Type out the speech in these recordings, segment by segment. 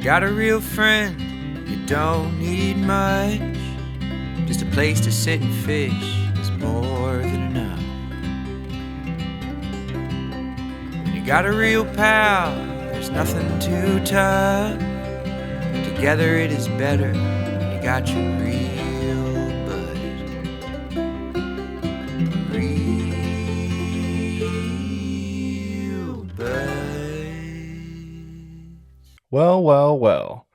got a real friend, you don't need much. Just a place to sit and fish is more than enough. When you got a real pal, there's nothing too tough. Together it is better when you got your real bud. Real bud. Well.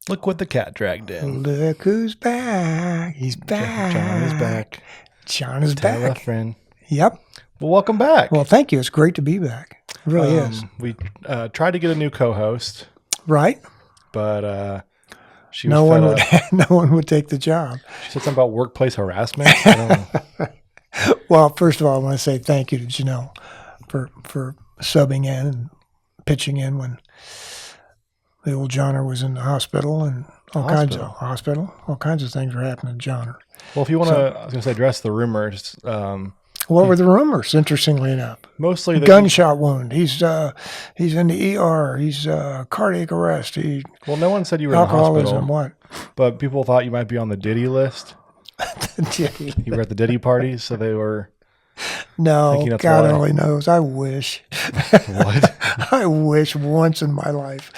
Look what the cat dragged in. Look who's back. He's back. John is back. John is Tell a back. friend. Yep. Well, welcome back. Well, thank you. It's great to be back. It really is. We tried to get a new co-host, Right? but she was No one fed would. up. No one would take the job. She said something about workplace harassment. I don't know. Well, first of all, I want to say thank you to Janelle for subbing in and pitching in when the old Johnner was in the hospital and all kinds of things were happening to Johnner. Well, if you want to, I was going to say, address the rumors. What were the rumors? Interestingly enough, Mostly gunshot wound. He's in the ER. He's cardiac arrest. Well, no one said you were in the Alcoholism. hospital, What? but people thought you might be on the Diddy list. Diddy. You were at the Diddy party, so they were. No, Thinking that's God why. only knows. I wish. What? I wish once in my life,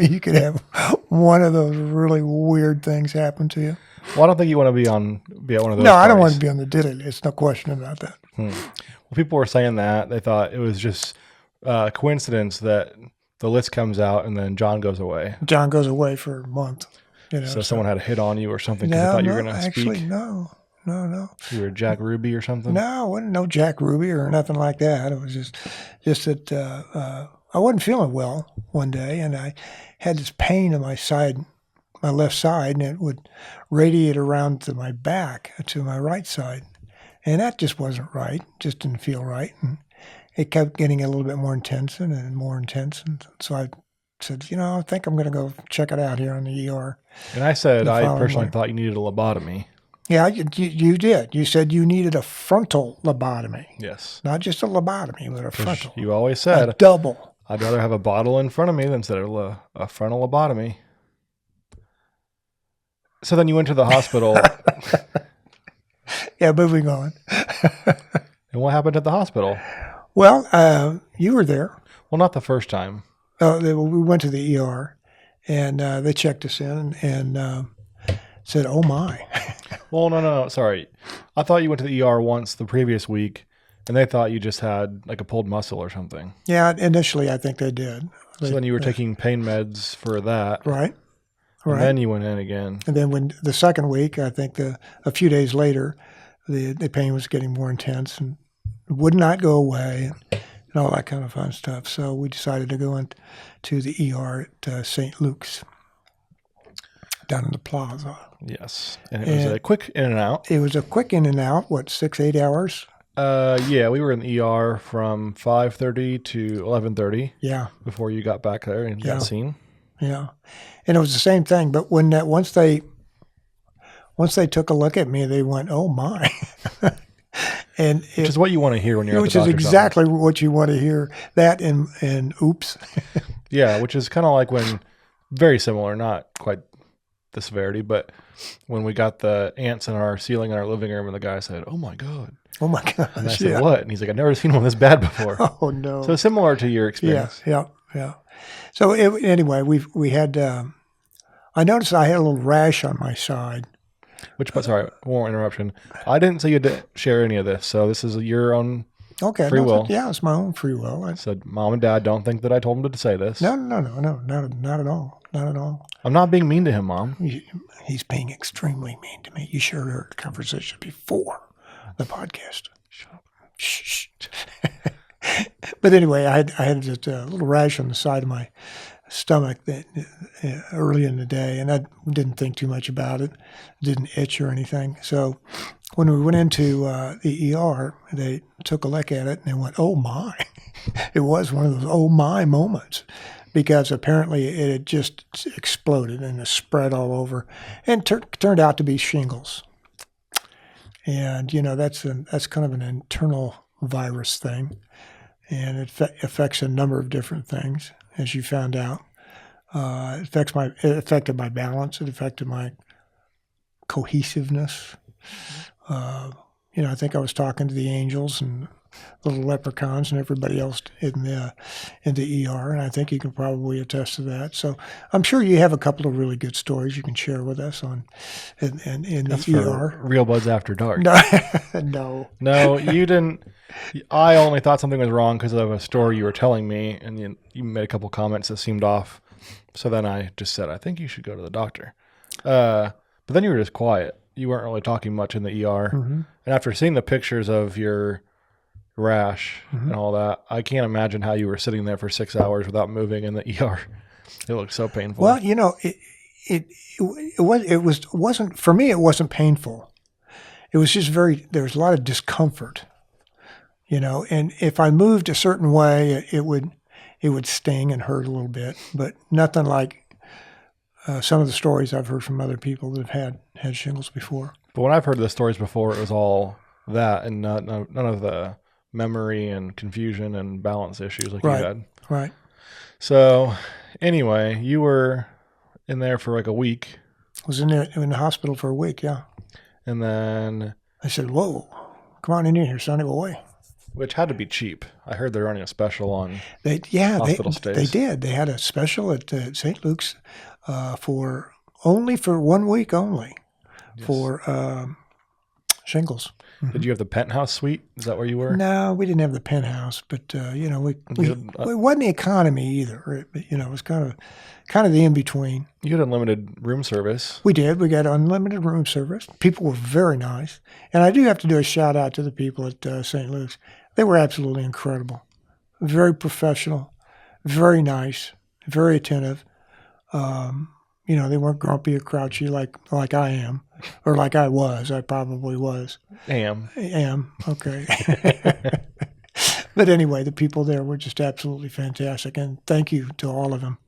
you could have one of those really weird things happen to you. Well, I don't think you want to be at one of those. No, I don't want parties. to be on the Diddy list. No question about that. Well, people were saying that they thought it was just a coincidence that the list comes out and then John goes away. John goes away for a month. So someone had a hit on you or something because No, they thought you were no, going to actually, speak. no. You were Jack Ruby or something. No, it wasn't no Jack Ruby or nothing like that. It was just that I wasn't feeling well one day, and I had this pain in my left side, and it would radiate around to my back, to my right side, and that just wasn't right. Just didn't feel right, and it kept getting a little bit more intense and more intense, and so I said, I think I'm going to go check it out here on the ER. And I said The I following personally morning. thought you needed a lobotomy. Yeah, you did. You said you needed a frontal lobotomy. Yes. Not just a lobotomy, but a frontal. You always A said double. I'd rather have a bottle in front of me than instead of a frontal lobotomy. So then you went to the hospital. Yeah, moving on. And what happened at the hospital? Well, you were there. Well, not the first time. We went to the ER, and they checked us in and said, "Oh my." Well, no. Sorry. I thought you went to the ER once the previous week, and they thought you just had like a pulled muscle or something. Yeah, initially I think they did. So then you were taking pain meds for that. Right. And Right. then you went in again. And then when the second week, I think a few days later, the pain was getting more intense and would not go away and all that kind of fun stuff. So we decided to go into the ER at St. Luke's down in the plaza. Yes. And it was a quick in and out. It was a quick in and out, 6-8 hours? Yeah, we were in the ER from 5:30 to 11:30 Yeah, before you got back there and got seen. yeah. And it was the same thing, but when once they took a look at me, they went, "Oh my." And Which is what you want to hear when you're which at the is doctor's exactly what you want to hear. That and oops. office. Yeah, which is kind of like when, very similar, not quite the severity, but when we got the ants in our ceiling in our living room and the guy said, "Oh my God." Oh my gosh. And I said, "What?" And he's like, "I've never seen one this bad before." Oh no. So similar to your experience. Yeah. So anyway, we had. I noticed I had a little rash on my side. Which, but sorry, one more interruption. I didn't say you had to share any of this, so this is your own Okay. free will. Yeah, it's my own free will. I said, Mom and Dad don't think that I told him to say this. No, not at all. Not at all. I'm not being mean to him, Mom. He's being extremely mean to me. You sure heard the conversation before the podcast. Shut up. Shh. But anyway, I had just a little rash on the side of my stomach that early in the day, and I didn't think too much about it. It didn't itch or anything. So when we went into the ER, they took a look at it and they went, "Oh my!" It was one of those "oh my" moments, because apparently it had just exploded and it spread all over, and turned out to be shingles. And that's kind of an internal virus thing, and it affects a number of different things, as you found out. It affected my balance. It affected my cohesiveness. I think I was talking to the angels and little leprechauns and everybody else in the ER, and I think you can probably attest to that. So I'm sure you have a couple of really good stories you can share with us in That's the for ER. Real Buds After Dark. No. No, you didn't. I only thought something was wrong because of a story you were telling me, and you made a couple comments that seemed off. So then I just said, I think you should go to the doctor. But then you were just quiet. You weren't really talking much in the ER. Mm-hmm. And after seeing the pictures of your rash and all that, I can't imagine how you were sitting there for 6 hours without moving in the ER. It looked so painful. Well, it wasn't for me. It wasn't painful. It was just there was a lot of discomfort, and if I moved a certain way, it would sting and hurt a little bit, but nothing like some of the stories I've heard from other people that have had shingles before. But when I've heard the stories before, it was all that and none of the memory and confusion and balance issues like you had. Right. So anyway, you were in there for like a week. I was in the hospital for a week, yeah. And then I said, "Whoa, come on in here, Sonny boy." Which had to be cheap. I heard they're running a special on hospital stays. They did. They had a special at St. Luke's for 1 week only for shingles. Mm-hmm. Did you have the penthouse suite? Is that where you were? No, we didn't have the penthouse, but it wasn't the economy either. It was kind of the in between. You had unlimited room service. We did. We got unlimited room service. People were very nice, and I do have to do a shout out to the people at St. Luke's. They were absolutely incredible, very professional, very nice, very attentive. They weren't grumpy or grouchy like I am, or like I was. I probably was. Am. Okay. But anyway, the people there were just absolutely fantastic, and thank you to all of them,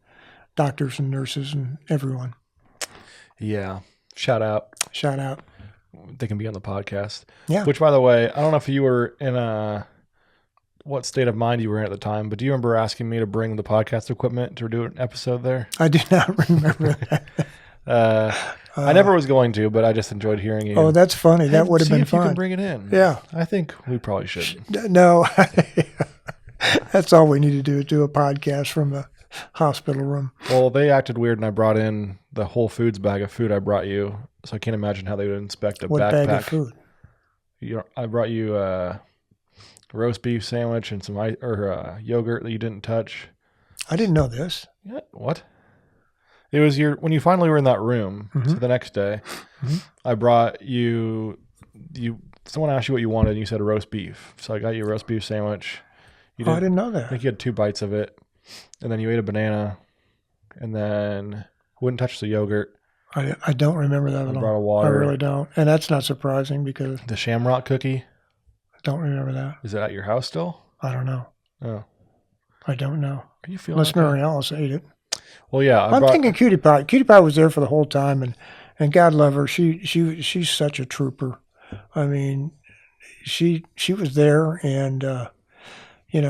doctors and nurses and everyone. Yeah. Shout out. They can be on the podcast. Yeah. Which, by the way, I don't know if you were in what state of mind you were in at the time, but do you remember asking me to bring the podcast equipment to do an episode there? I do not remember that. I never was going to, but I just enjoyed hearing you. Oh, that's funny. That would have been fun. You can bring it in. Yeah. I think we probably should. No. That's all we need to do is do a podcast from the hospital room. Well, they acted weird, and I brought in the Whole Foods bag of food I brought you, so I can't imagine how they would inspect a What backpack. bag of food? I brought you a roast beef sandwich and some yogurt that you didn't touch. I didn't know this. Yeah, what? It was when you finally were in that room. Mm-hmm. So the next day, I brought you. Someone asked you what you wanted, and you said roast beef. So I got you a roast beef sandwich. I didn't know that. I think you had 2 bites of it, and then you ate a banana, and then wouldn't touch the yogurt. I don't remember that at all. Brought a water. I really don't, and that's not surprising because The shamrock cookie. I don't remember that. Is it at your house still? I don't know. Oh, I don't know. are you feeling? Unless okay? Mary Alice ate it. Well, yeah. I'm thinking Cutie Pie. Cutie Pie was there for the whole time, and God love her. She's such a trooper. I mean, she was there, and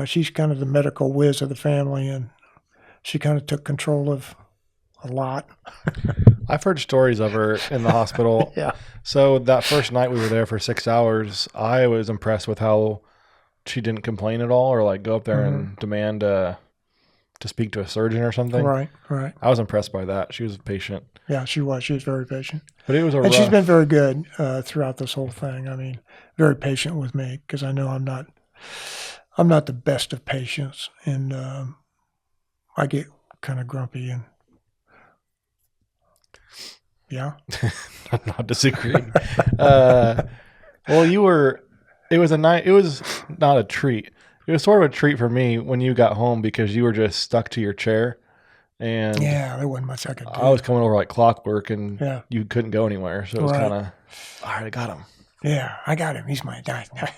she's kind of the medical whiz of the family, and she kind of took control of a lot. I've heard stories of her in the hospital. Yeah. So that first night we were there for 6 hours, I was impressed with how she didn't complain at all or like go up there and demand to speak to a surgeon or something. Right. I was impressed by that. She was patient. Yeah, she was. She was very patient. But it was And she's been very good throughout this whole thing. I mean, very patient with me because I know I'm not the best of patients, and I get kind of grumpy and yeah. I'm not disagreeing. Well, it was not a treat. It was sort of a treat for me when you got home because you were just stuck to your chair. And yeah, there wasn't much I could do. I was coming over like clockwork and Yeah. you couldn't go anywhere. So it was Right. kind of, all right, I got him. Yeah, I got him. He's my guy. And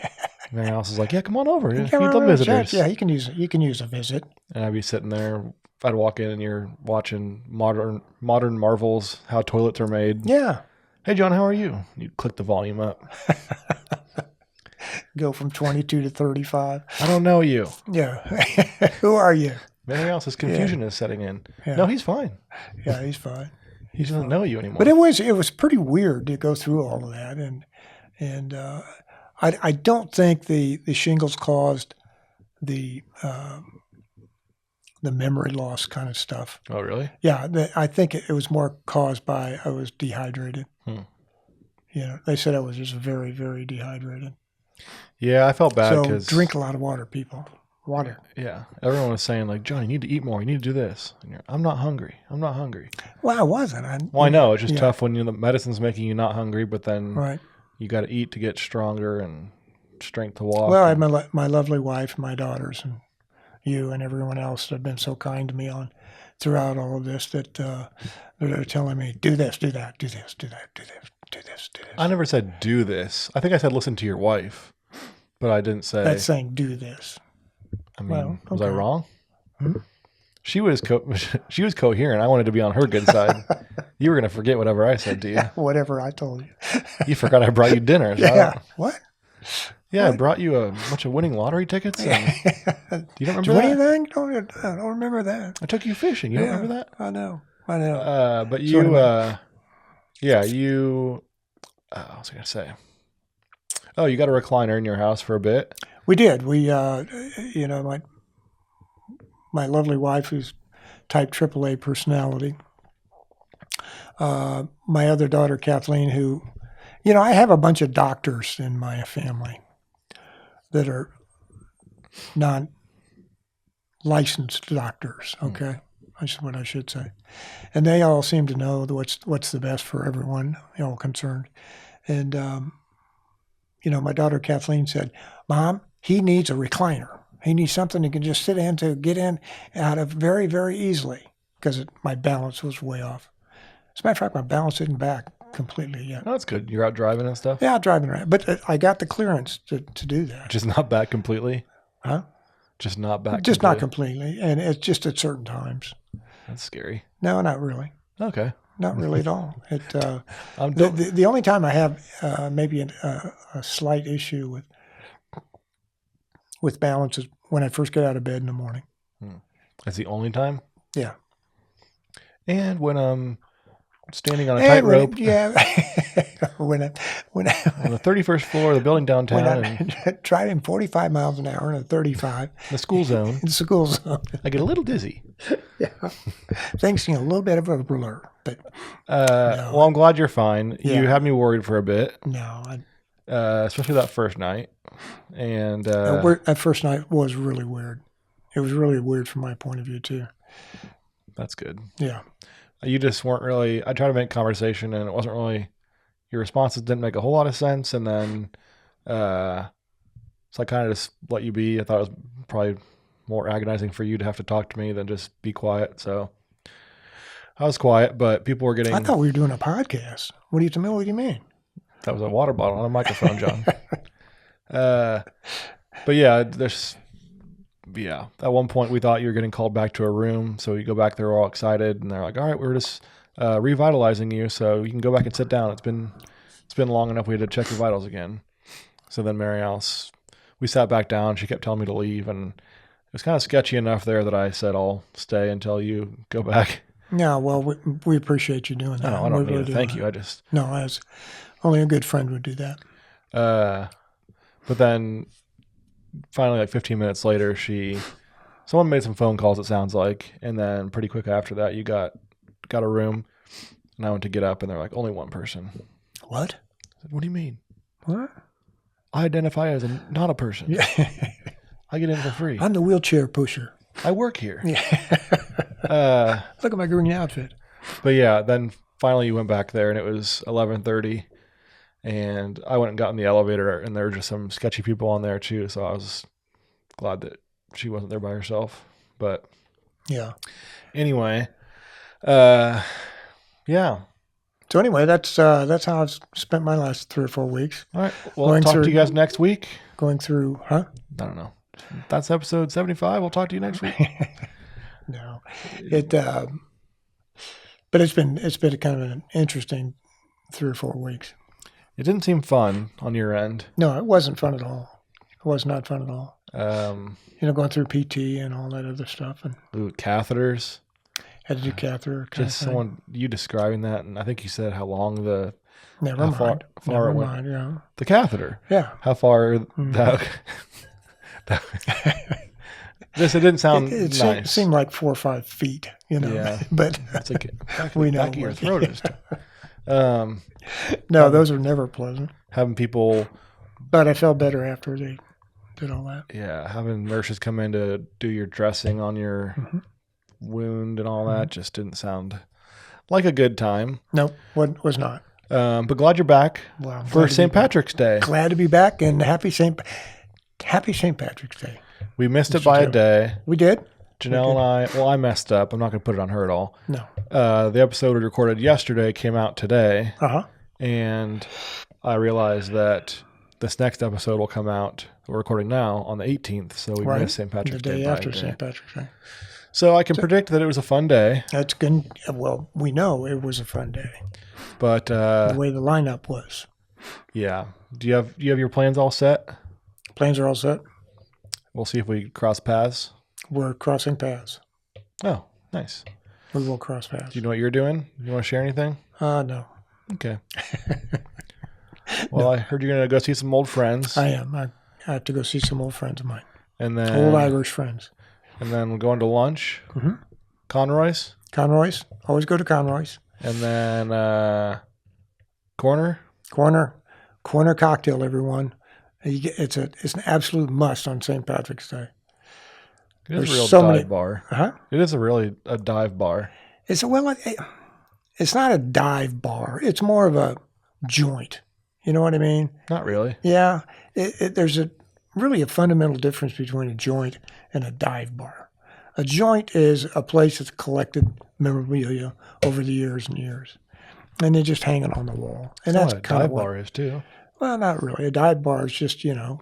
everyone else was like, yeah, come on over. Meet Come the on, visitors. yeah, you can use a visit. And I'd be sitting there. I'd walk in and you're watching modern marvels, how toilets are made. Yeah. Hey, John, how are you? You'd click the volume up. Go from 22 to 35. I don't know you. Yeah. Who are you? Anything else? His confusion is setting in. Yeah. No, he's fine. Yeah, he's fine. He doesn't know you anymore. But it was pretty weird to go through all of that, and I don't think the shingles caused the memory loss kind of stuff. Oh, really? Yeah, I think it was more caused by I was dehydrated. They said I was just very, very dehydrated. Yeah, I felt bad So because drink a lot of water, people. Water. Yeah, everyone was saying like, John, you need to eat more. You need to do this. And I'm not hungry. I'm not hungry. Well, I wasn't. I know it's just tough when the medicine's making you not hungry, but then right. you got to eat to get stronger and strength to walk. Well, I had my lovely wife, my daughters, and you and everyone else that have been so kind to me throughout all of this that they're telling me, do this, do that, do this, do that, do this, do this, do this. I never said do this. I think I said listen to your wife, but I didn't say. That's saying do this. I mean, well, okay. Was I wrong? Hmm? She was coherent. I wanted to be on her good side. You were going to forget whatever I said to you. Whatever I told you. You forgot I brought you dinner. So yeah. What? Yeah, I brought you a bunch of winning lottery tickets. And you don't remember that? Anything? I don't remember that. I took you fishing. You don't remember that? I know. But you, what was I going to say? Oh, you got a recliner in your house for a bit? We did. We, my lovely wife, who's type AAA personality. My other daughter, Kathleen, who, I have a bunch of doctors in my family that are non-licensed doctors. Okay, that's what I should say, and they all seem to know what's the best for everyone, all concerned. And my daughter Kathleen said, "Mom, he needs a recliner. He needs something he can just sit in to get in out of very, very easily because my balance was way off. As a matter of fact, my balance isn't back completely yet. Oh, that's good. You're out driving and stuff? Yeah, driving around. But I got the clearance to do that. Just not back completely? Huh? Just not back Just completely? not completely. And it's just at certain times. That's scary. No, not really. Okay. Not really at all. The only time I have maybe a slight issue with balance is when I first get out of bed in the morning. That's the only time? Yeah. And when I'm standing on a tightrope. Yeah. when I'm on the 31st floor of the building downtown. When I'm driving 45 miles an hour in a 35. The school zone. In the school zone. I get a little dizzy. Yeah. Things, a little bit of a blur. But no. Well, I'm glad you're fine. Yeah. You had me worried for a bit. No. Especially that first night. And that first night was really weird. It was really weird from my point of view, too. That's good. Yeah. You just weren't really, I tried to make conversation and it wasn't really, your responses didn't make a whole lot of sense. And then, so I kind of just let you be. I thought it was probably more agonizing for you to have to talk to me than just be quiet. So I was quiet, but people were getting. I thought we were doing a podcast. What do you mean? That was a water bottle on a microphone, John. But yeah, at one point we thought you were getting called back to a room. So you go back there all excited and they're like, all right, we're just revitalizing you. So you can go back and sit down. It's been long enough. We had to check your vitals again. So then Mary Alice, we sat back down. She kept telling me to leave. And it was kind of sketchy enough there that I said, I'll stay until you go back. No, well, we appreciate you doing that. No, I don't need to thank you. No, as only a good friend would do that. But then finally, like 15 minutes later, someone made some phone calls, it sounds like. And then pretty quick after that, you got a room. And I went to get up and they're like, only one person. What? I said, what do you mean? What? I identify as not a person. Yeah. I get in for free. I'm the wheelchair pusher. I work here. Yeah. Look at my green outfit. But yeah, then finally you went back there and it was 11:30 and I went and got in the elevator and there were just some sketchy people on there too. So I was glad that she wasn't there by herself. But yeah. Anyway, yeah. So anyway, that's how I've spent my last 3 or 4 weeks. All right. Well, I'll talk to you guys next week. Going through, huh? I don't know. That's episode 75. We'll talk to you next week. No, but it's been kind of an interesting 3 or 4 weeks. It didn't seem fun on your end. No, it wasn't fun at all. It was not fun at all. Going through PT and all that other stuff, and Ooh, catheters. had to do catheter. Kind Just of thing. someone you describing that, and I think you said how long Never how mind. far Never it went. mind. Yeah. the catheter. Yeah. How far that? It didn't sound It nice. seemed like 4 or 5 feet, Yeah. But It's like we know back of your what- throat is. no, those are never pleasant. Having people, But I felt better after they did all that. having nurses come in to do your dressing on your wound and all that just didn't sound like a good time. No, was not. But glad you're back Well, I'm for glad to be St. Patrick's Day. Glad to be back, and happy St. Patrick's Day. We missed it by a day. We did? Janelle and I messed up. I'm not going to put it on her at all. No. The episode we recorded yesterday came out today, Uh-huh. and I realized that this next episode will come out, we're recording now, on the 18th, so we Right. missed St. The Patrick's Day day by a after day. St. Patrick's Day. So I can predict that it was a fun day, That's good. Well, we know it was a fun day. but The way the lineup was. yeah. Do you have your plans all set? Plans are all set. We'll see if we cross paths. We're crossing paths. Oh, nice. We will cross paths. Do you know what you're doing? You want to share anything? No. Okay. Well, I heard you're going to go see some old friends. I am. I have to go see some old friends of mine. And then Old Irish friends. And then we're going to lunch. Mhm. Conroy's. Conroy's. Always go to Conroy's. And then Corner. Corner cocktail, everyone. It's an absolute must on St. Patrick's Day. It is There's a real so dive many- bar. Huh? It is a dive bar. It's not a dive bar. It's more of a joint. You know what I mean? Not really. Yeah. There's really a fundamental difference between a joint and a dive bar. A joint is a place that's collected memorabilia over the years and years, and they just hang it on the wall. And That's that's what a kind dive of what. bar is too. Well, not really. A dive bar is just a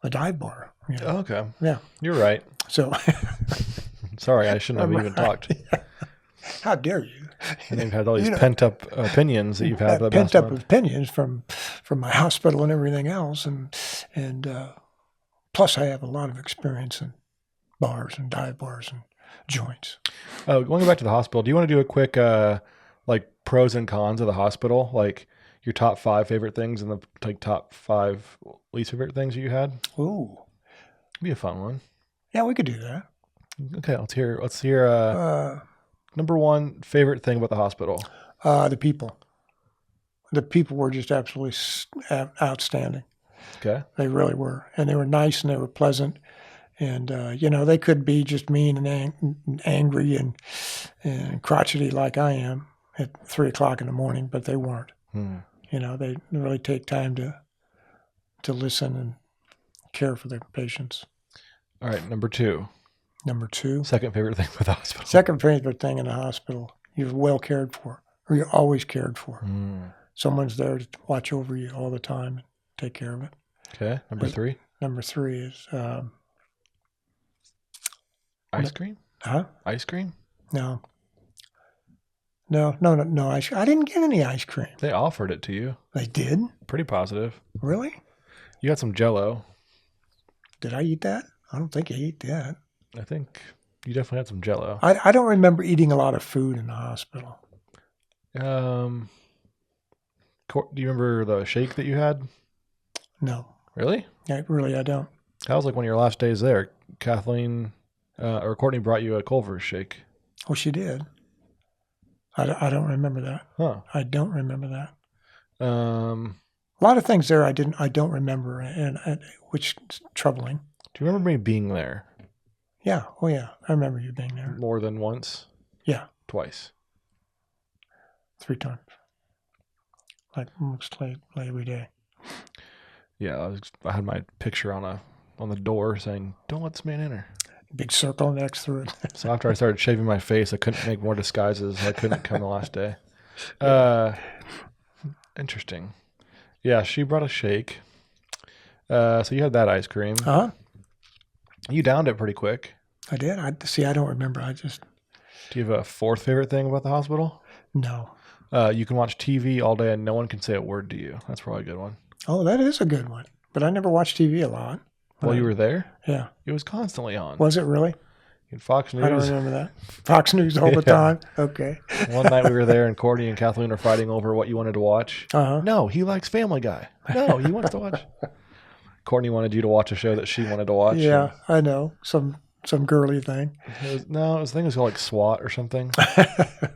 dive bar. You know? Oh, okay. Yeah. You're right. So, Sorry, I shouldn't have even talked. how dare you? And you've had all these pent up opinions that you've had. the Pent past up month. opinions from my hospital and everything else, and plus I have a lot of experience in bars and dive bars and joints. Going back to the hospital, do you want to do a quick pros and cons of the hospital? Like your top 5 favorite things and the top 5 least favorite things that you had? Ooh, It'd be a fun one. yeah, we could do that. Okay, let's hear number 1 favorite thing about the hospital. The people. The people were just absolutely outstanding. Okay. They really were, and they were nice and they were pleasant. And they could be just mean and angry and crotchety like I am at 3:00 in the morning, but they weren't. They really take time to listen and care for their patients. All right, number 2. Number 2, Second favorite thing with the hospital. second favorite thing in the hospital, you're well cared for, or you're always cared for. Someone's there to watch over you all the time and take care of it. Okay, number 3. Number 3 is, Ice cream? huh? Ice cream? No. I didn't get any ice cream. They offered it to you. They did? Pretty positive. Really? You got some Jell-O. Did I eat that? I don't think I ate that. I think you definitely had some Jell-O. I don't remember eating a lot of food in the hospital. Do you remember the shake that you had? No. Really? I don't. That was like one of your last days there. Kathleen or Courtney brought you a Culver's shake. Oh, she did? I don't remember that. Huh. I don't remember that. Do A lot of things there I don't remember, and which is troubling. you remember me being there Yeah. Oh, yeah. I remember you being there. more than once? Yeah. Twice. 3 times. Like almost like every day. Yeah, I had my picture on the door saying, "Don't let this man enter." Big circle next through it. So after I started shaving my face, I couldn't make more disguises. I couldn't come the last day. Interesting. Yeah, she brought a shake. So you had that ice cream. Huh? You downed it pretty quick. I did. I don't remember. Do you have a 4th favorite thing about the hospital? No. You can watch TV all day and no one can say a word to you. That's probably a good one. Oh, that is a good one. But I never watch TV a lot. While you were there, Yeah. it was constantly on. Was it really? In Fox I don't News. remember that. Fox News all the Yeah. time. Okay. One night we were there, and Courtney and Kathleen are fighting over what you wanted to watch. Uh-huh. No, he likes Family Guy. No, he wants to watch. Courtney wanted you to watch a show that she wanted to watch. Yeah, I know. Some girly thing. I think it was called like SWAT or something.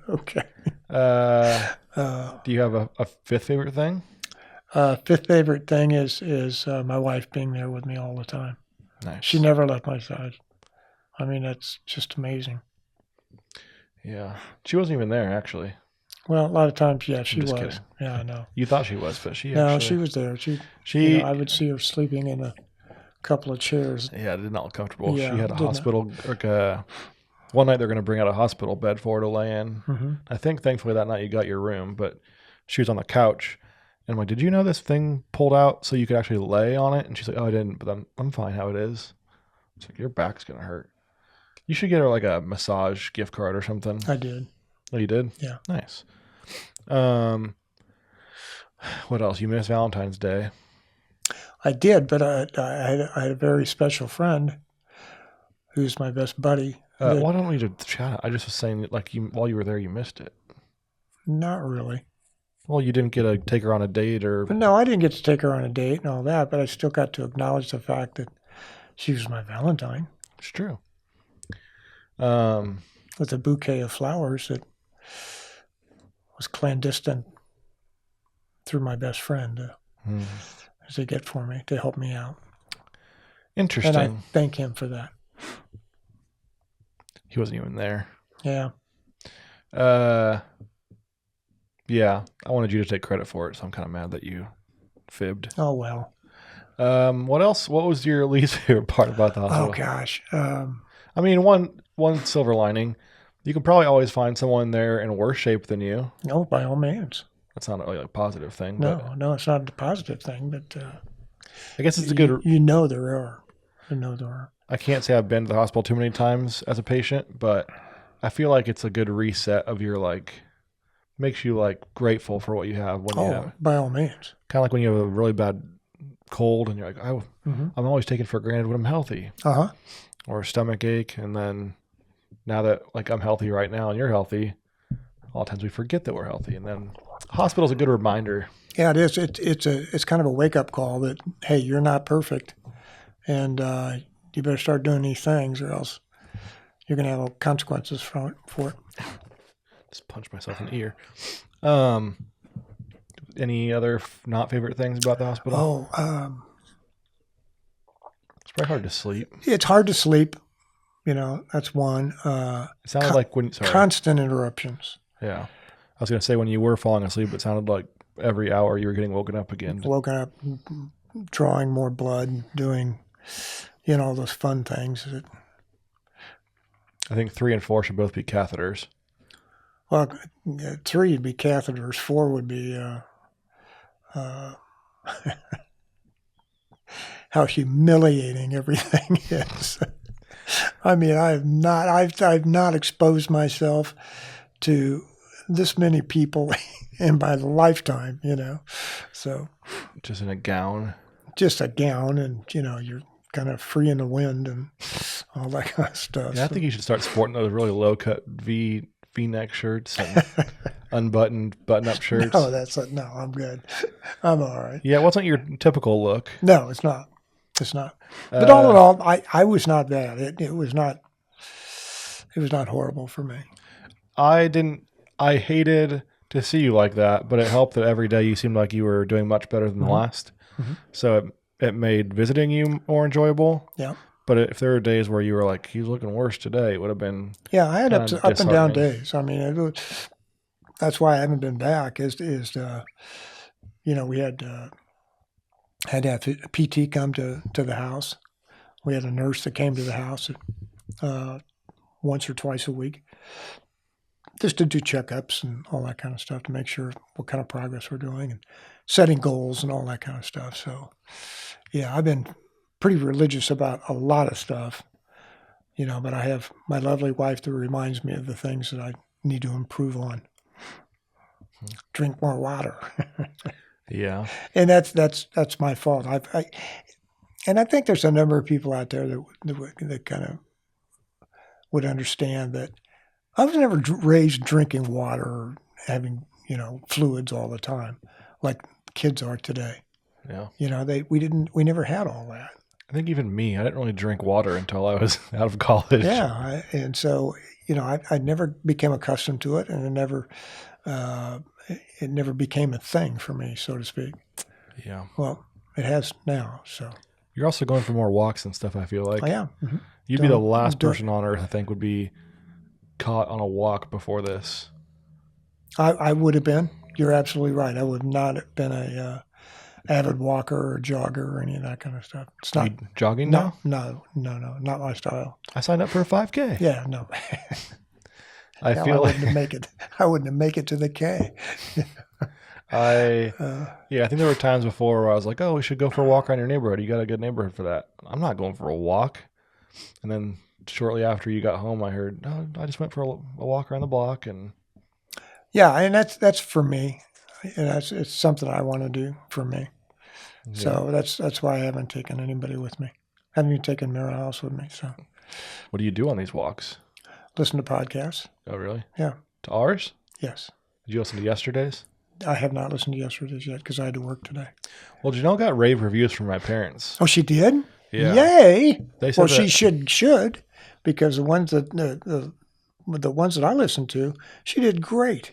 Okay. Do you have a fifth favorite thing? Fifth favorite thing is my wife being there with me all the time. Nice. She never left my side. I mean, that's just amazing. Yeah. She wasn't even there, actually. Well, a lot of times, yeah, she just was. kidding. Yeah, I know. You thought she was, but she No, actually... she was there. She I would see her sleeping in a couple of chairs. Yeah, it did not look comfortable. Yeah, She had a did not. hospital... one night they're going to bring out a hospital bed for her to lay in. Mm-hmm. I think, thankfully, that night you got your room, but she was on the couch. And I'm like, did you know this thing pulled out so you could actually lay on it? And she's like, oh, I didn't, but I'm fine how it is. It's like, your back's going to hurt. You should get her like a massage gift card or something. I did. Oh, you did? Yeah. Nice. What else? You missed Valentine's Day. I did, but I had a very special friend who's my best buddy. Why don't we just chat? I just was saying that, like, while you were there, you missed it. Not really. Well, you didn't get to take her on a date or... But no, I didn't get to take her on a date and all that, but I still got to acknowledge the fact that she was my Valentine It's true. with a bouquet of flowers that was clandestine through my best friend as they get for me to help me out. Interesting. And I thank him for that. He wasn't even there. Yeah. Yeah, I wanted you to take credit for it, so I'm kind of mad that you fibbed. Oh, well. What else? What was your least favorite part about the hospital? Oh, gosh. I mean, one silver lining, you can probably always find someone there in worse shape than you. No, by all means. That's not really a positive thing. No, no, it's not a positive thing, but I guess it's a good... You know there are. You know there are. I can't say I've been to the hospital too many times as a patient, but I feel like it's a good reset of your, like, makes you, like, grateful for what you have when you have it. By all means. Kind of like when you have a really bad cold and you're like, I'm always taking for granted when I'm healthy. Uh-huh. Or a stomach ache, and then now that, like, I'm healthy right now and you're healthy, a lot of times we forget that we're healthy, and then hospital's a good reminder. Yeah, it is. It's kind of a wake-up call that, hey, you're not perfect, and you better start doing these things, or else you're going to have consequences for it. Just punch myself in the ear. Any other not favorite things about the hospital? It's probably hard to sleep. It's hard to sleep. You know, that's one. It sounded like when... Sorry. Constant interruptions. Yeah. I was going to say when you were falling asleep, it sounded like every hour you were getting woken up again. Woken up, drawing more blood, doing, those fun things. I think 3 and 4 should both be catheters. Well, 3 would be catheters. 4 would be how humiliating everything is. I mean, I've not exposed myself to this many people in my lifetime, So Just in a gown. Just a gown, and you're kind of free in the wind and all that kind of stuff. Yeah, I think you should start sporting those really low cut V-neck shirts and unbuttoned button-up shirts. No, I'm good. I'm all right. Yeah, it wasn't your typical look. No, it's not. It's not. But all in all, I was not bad. It was not horrible for me. I hated to see you like that, but it helped that every day you seemed like you were doing much better than the last. Mm-hmm. So it made visiting you more enjoyable. Yeah. But if there were days where you were like, he's looking worse today, it would have been... Yeah, I had up and down days. I mean, that's why I haven't been back we had to have a PT come to the house. We had a nurse that came to the house once or twice a week just to do checkups and all that kind of stuff to make sure what kind of progress we're doing and setting goals and all that kind of stuff. So, yeah, I've been pretty religious about a lot of stuff, but I have my lovely wife that reminds me of the things that I need to improve on. Drink more water. Yeah. And that's my fault. And I think there's a number of people out there that kind of would understand that I was never raised drinking water or having, fluids all the time like kids are today. Yeah. We never had all that. I think even me, I didn't really drink water until I was out of college. Yeah. And so, I never became accustomed to it, and it never became a thing for me, so to speak. Yeah. Well, it has now. So You're also going for more walks and stuff, I feel like. I am. Mm-hmm. You'd be the last person on earth, I think, would be caught on a walk before this. I would have been. You're absolutely right. I would not have been a avid walker or jogger or any of that kind of stuff. It's not Are you jogging now? No, not my style. I signed up for a 5K. Yeah, no. I Hell, feel I like wouldn't make it. I wouldn't make it to the K. I think there were times before where I was like, oh, we should go for a walk around your neighborhood. You got a good neighborhood for that. I'm not going for a walk. And then shortly after you got home, I heard, no, I just went for a walk around the block. And Yeah, and that's for me. And it's something I want to do for me. yeah. So that's why I haven't taken anybody with me. I haven't even taken Mira House with me. So What do you do on these walks? listen to podcasts. Oh, really? Yeah. To ours? Yes. Did you listen to yesterday's? I have not listened to yesterday's yet because I had to work today. Well, Janelle got rave reviews from my parents. Oh, she did? Yeah. Yay! They said Well, she that- should because the ones that I listened to, she did great.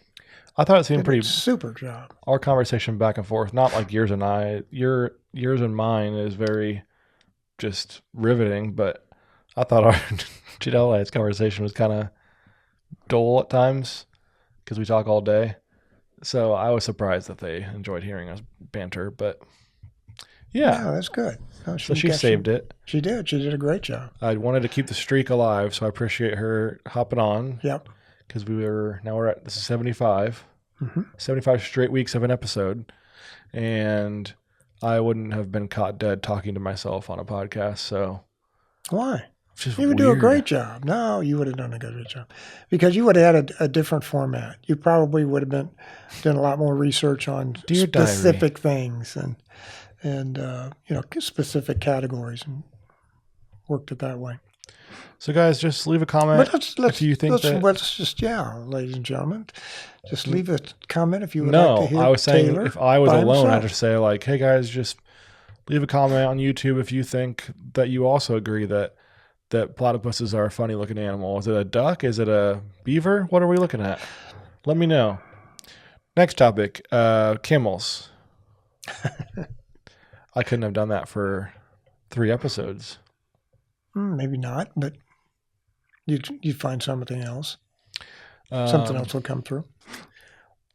I thought it seemed Did a pretty. super job. Our conversation back and forth, not like yours and I. Yours and mine is very just riveting, but I thought our Janelle and I's conversation was kind of dull at times because we talk all day. So I was surprised that they enjoyed hearing us banter, but yeah. Yeah, that's good. No, So she saved it. She did. She did a great job. I wanted to keep the streak alive, so I appreciate her hopping on Yep. because this is 75. Mm-hmm. 75 straight weeks of an episode, and I wouldn't have been caught dead talking to myself on a podcast. So Why? it's just You would do a weird. great job. No, you would have done a good job because you would have had a different format. You probably would have been done a lot more research on Dear Diary. specific things and specific categories and worked it that way. So guys, just leave a comment if you think that. Let's just, ladies and gentlemen, just leave a comment if you would No, like to hear I was saying Taylor if I was by alone, I'd himself. just say like, hey guys, just leave a comment on YouTube if you think that you also agree that platypuses are a funny looking animal. Is it a duck? Is it a beaver? What are we looking at? Let me know. Next topic, camels. I couldn't have done that for 3 episodes. Maybe not, but you'd find something else. Something else will come through.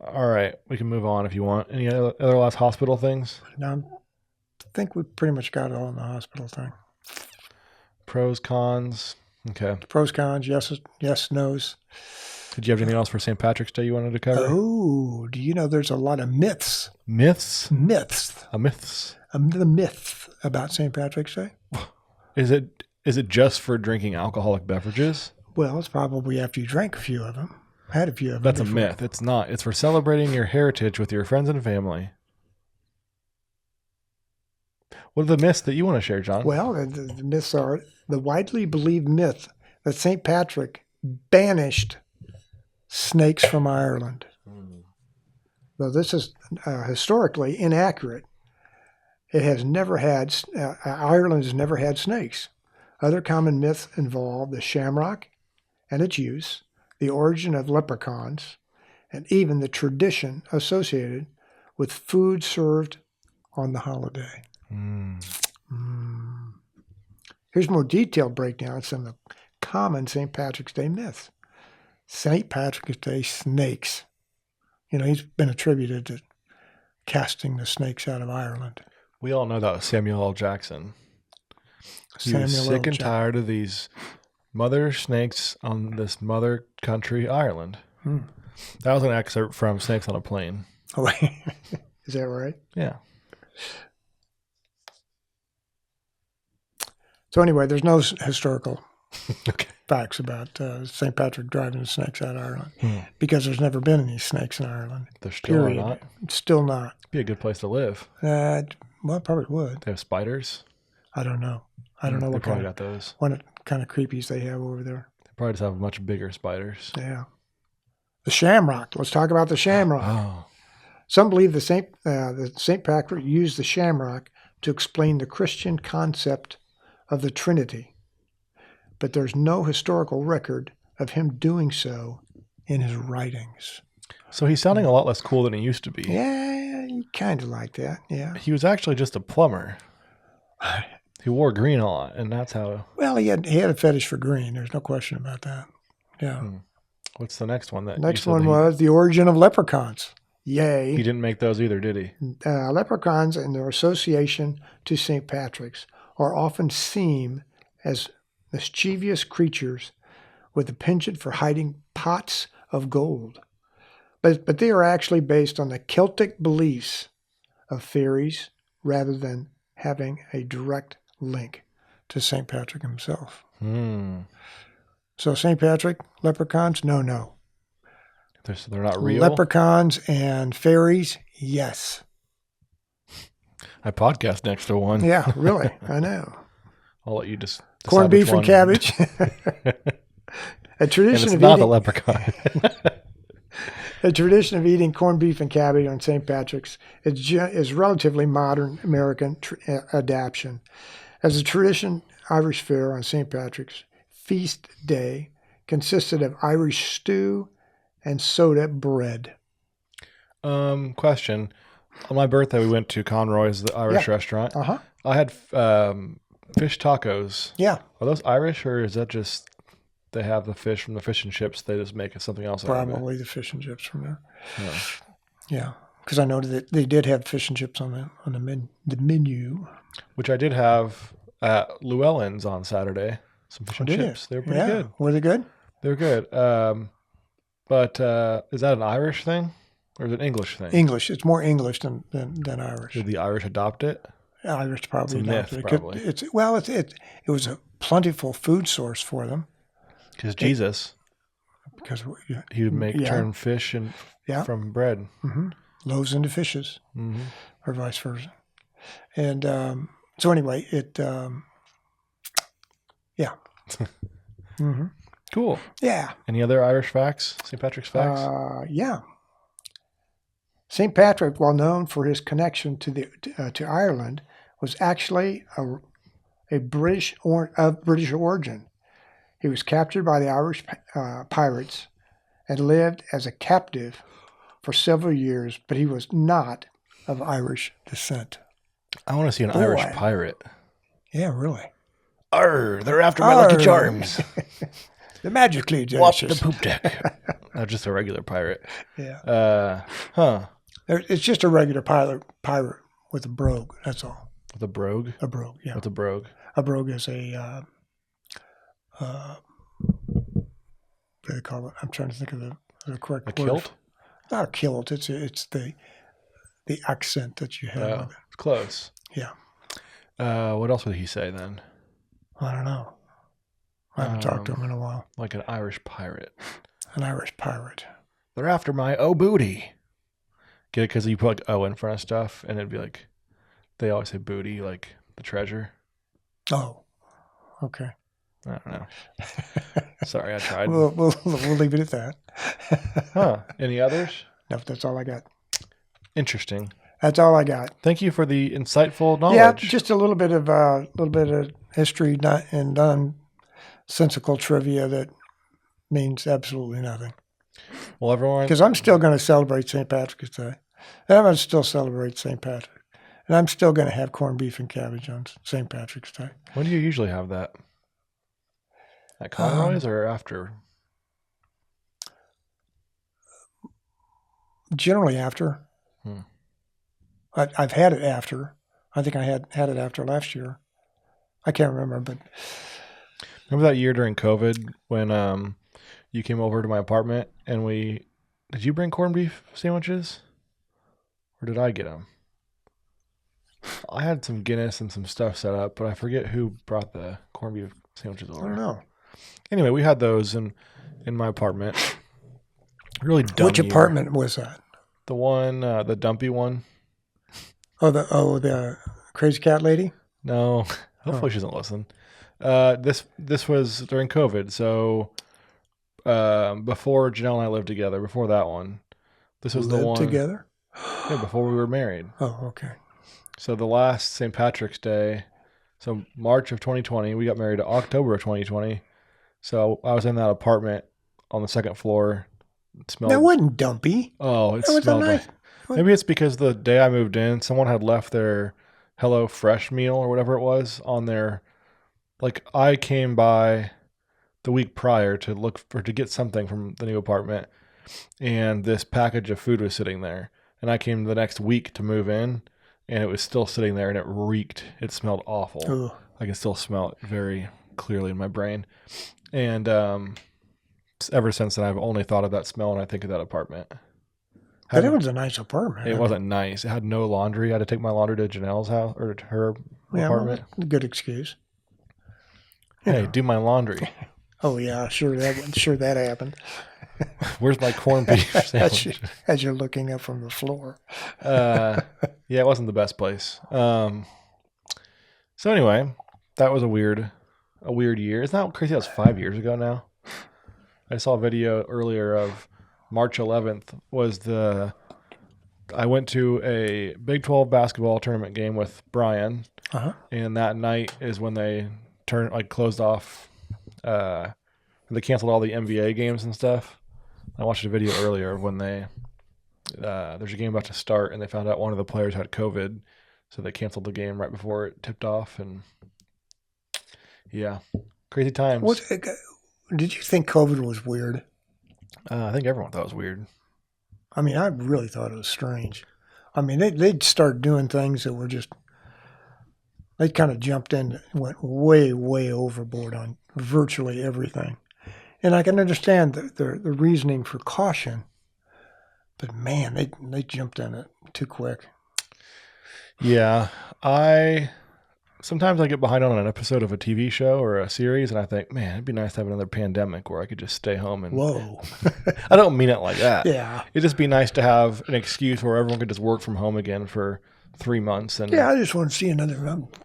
All right, we can move on if you want. Any other last hospital things? Now, I think we pretty much got it all in the hospital thing. Pros, cons. Okay. Pros, cons, yes, no's. Did you have anything else for St. Patrick's Day you wanted to cover? Oh, do you know there's a lot of myths? Myths? Myths. Myths. The myth about St. Patrick's Day? Is it just for drinking alcoholic beverages? Well, it's probably after you drank a few of them. Had a few of them. That's a before. myth. It's not. It's for celebrating your heritage with your friends and family. What are the myths that you want to share, John? Well, the myths are the widely believed myth that St. Patrick banished snakes from Ireland. Though this is historically inaccurate. It has never had, Ireland has never had snakes. Other common myths involve the shamrock and its use, the origin of leprechauns, and even the tradition associated with food served on the holiday. Here's a more detailed breakdown of some of the common St. Patrick's Day myths. St. Patrick's Day snakes. He's been attributed to casting the snakes out of Ireland. We all know that was Samuel L. Jackson. He Samuel was L. sick and Jackson. tired of these mother snakes on this mother country, Ireland. That was an excerpt from Snakes on a Plane. Oh, wait. Is that right? Yeah. So anyway, there's no historical Okay. facts about St. Patrick driving the snakes out of Ireland because there's never been any snakes in Ireland. There still are Period. not. It's still not. Be a good place to live. Well, it probably would. They have spiders. I don't know. I don't know They what probably kind got those. of creepies they have over there. They probably just have much bigger spiders. Yeah. The shamrock. Let's talk about the shamrock. Oh. Some believe the St. Patrick used the shamrock to explain the Christian concept of the Trinity, but there's no historical record of him doing so in his writings. So he's sounding a lot less cool than he used to be. Yeah, kind of like that. Yeah. He was actually just a plumber. He wore green a lot, and that's how. Well, he had a fetish for green. There's no question about that. Yeah. What's the next one? Next one was the origin of leprechauns. Yay. He didn't make those either, did he? Leprechauns and their association to St. Patrick's are often seen as mischievous creatures with a penchant for hiding pots of gold. But they are actually based on the Celtic beliefs of fairies rather than having a direct link to St. Patrick himself. So St. Patrick, leprechauns, no. They're not real? Leprechauns and fairies, yes. I podcast next to one. Yeah, really, I know. I'll let you just decide Corned beef which and one. cabbage. A tradition And it's of not eating a leprechaun. a tradition of eating corned beef and cabbage on St. Patrick's is relatively modern American adaptation. As a tradition, Irish fare on St. Patrick's feast day consisted of Irish stew and soda bread. Question. On my birthday, we went to Conroy's, the Irish restaurant. Uh-huh. I had fish tacos. Yeah, Are those Irish, or is that just they have the fish from the fish and chips? They just make it something else out of it? probably the fish and chips from there. Yeah. Yeah, because I noted that they did have fish and chips on the menu. Which I did have at Llewellyn's on Saturday. Some fish and Did you? chips. They were pretty Yeah, good. were they good? They were good. But is that an Irish thing, or is it an English thing? English. It's more English than Irish. Did the Irish adopt it? Irish probably It's a myth, adopted it. probably. It was a plentiful food source for them Because Jesus, because he would make Yeah. turn fish and Yeah. from bread. loaves into fishes, Mm-hmm. or vice versa. And so anyway, yeah. hmm Cool. Yeah. Any other Irish facts? St. Patrick's facts? Yeah. St. Patrick, while known for his connection to Ireland, was actually of British origin. He was captured by the Irish pirates and lived as a captive for several years, but he was not of Irish descent. I want to see an boy. Irish pirate. Yeah, really. Arr, they're after my lucky Arr. charms. The magically Wop the delicious. poop deck. Not just a regular pirate. Yeah. Huh. It's just a regular pirate with a brogue. That's all. With a brogue? A brogue, yeah. What's a brogue? A brogue is a what do they call it? I'm trying to think of the correct A word. kilt? Not a kilt. It's the accent that you have. with it. It's close. Yeah. What else would he say then? I don't know. I haven't talked to him in a while. Like an Irish pirate. An Irish pirate. They're after my booty. Get it? Because you put like O in front of stuff, and it'd be like, they always say booty, like the treasure. Oh, okay. I don't know. Sorry, I tried. We'll leave it at that. Huh. Any others? No, that's all I got. Interesting. That's all I got. Thank you for the insightful knowledge. Yeah, just a little bit of history, and nonsensical trivia that means absolutely nothing. Well, everyone. Because I'm still going to celebrate St. Patrick's Day, and I'm going to still celebrate St. Patrick, and I'm still going to have corned beef and cabbage on St. Patrick's Day. When do you usually have that? At Conroy's or after? Generally after. I've had it after. I think I had it after last year. I can't remember, but Remember that year during COVID when you came over to my apartment and did you bring corned beef sandwiches? Or did I get them? I had some Guinness and some stuff set up, but I forget who brought the corned beef sandwiches over. I don't know. Anyway, we had those in my apartment. Really dumb Which year. apartment was that? The one, the dumpy one. Oh, the crazy cat lady? No, Hopefully she doesn't listen. This was during COVID, so before Janelle and I lived together, before that one. This was the Lived one together? Yeah, before we were married. Oh, okay. So the last St. Patrick's Day, so March of 2020, we got married in October of 2020. So I was in that apartment on the second floor. It smelled. That wasn't dumpy. Oh, it That was a smelled nice. like. Maybe it's because the day I moved in, someone had left their Hello Fresh meal or whatever it was on their. Like I came by the week prior to get something from the new apartment, and this package of food was sitting there. And I came the next week to move in, and it was still sitting there, and it reeked. It smelled awful. Ugh. I can still smell it very clearly in my brain. And ever since then, I've only thought of that smell when I think of that apartment. But it was a nice apartment. It wasn't nice. It had no laundry. I had to take my laundry to Janelle's house or to her Yeah, apartment. well, good excuse. Hey, do my laundry. Oh yeah, sure that happened. Where's my corned beef sandwich? as you're looking up from the floor. Yeah, it wasn't the best place. So anyway, that was a weird year. Isn't that crazy? That was 5 years ago now. I saw a video earlier of March 11th I went to a Big 12 basketball tournament game with Brian, and that night is when they closed off. They canceled all the NBA games and stuff. I watched a video earlier of when there's a game about to start, and they found out one of the players had COVID, so they canceled the game right before it tipped off. And yeah, crazy times. Did you think COVID was weird? I think everyone thought it was weird. I mean, I really thought it was strange. I mean, they'd start doing things that were just, they kind of jumped in, went way, way overboard on virtually everything. And I can understand the reasoning for caution, but man, they jumped in it too quick. Yeah, sometimes I get behind on an episode of a TV show or a series, and I think, man, it'd be nice to have another pandemic where I could just stay home and. Whoa. I don't mean it like that. Yeah. It'd just be nice to have an excuse where everyone could just work from home again for 3 months. And Yeah, I just want to see another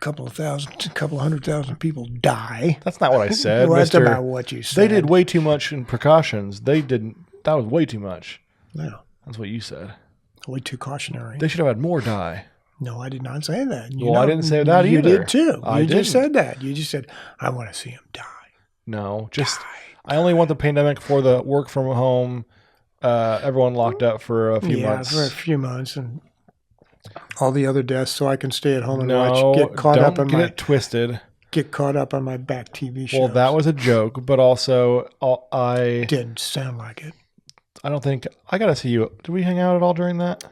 couple of 100,000 people die. that's not what I said. Well, that's Mister. about what you said. They did way too much in precautions. They didn't. That was way too much. Yeah, That's what you said. way too cautionary. They should have had more die. No, I did not say that. I didn't say that you either. You did too. I You didn't. just said that. You just said, I want to see him die. No, I only want the pandemic for the work from home. Everyone locked up for a few months. Yeah, for a few months, and all the other deaths, so I can stay at home and No, watch. Get caught up in it twisted. Get caught up on my back TV shows. Well, that was a joke, but also Didn't sound like it. I don't think I gotta see you. Did we hang out at all during that?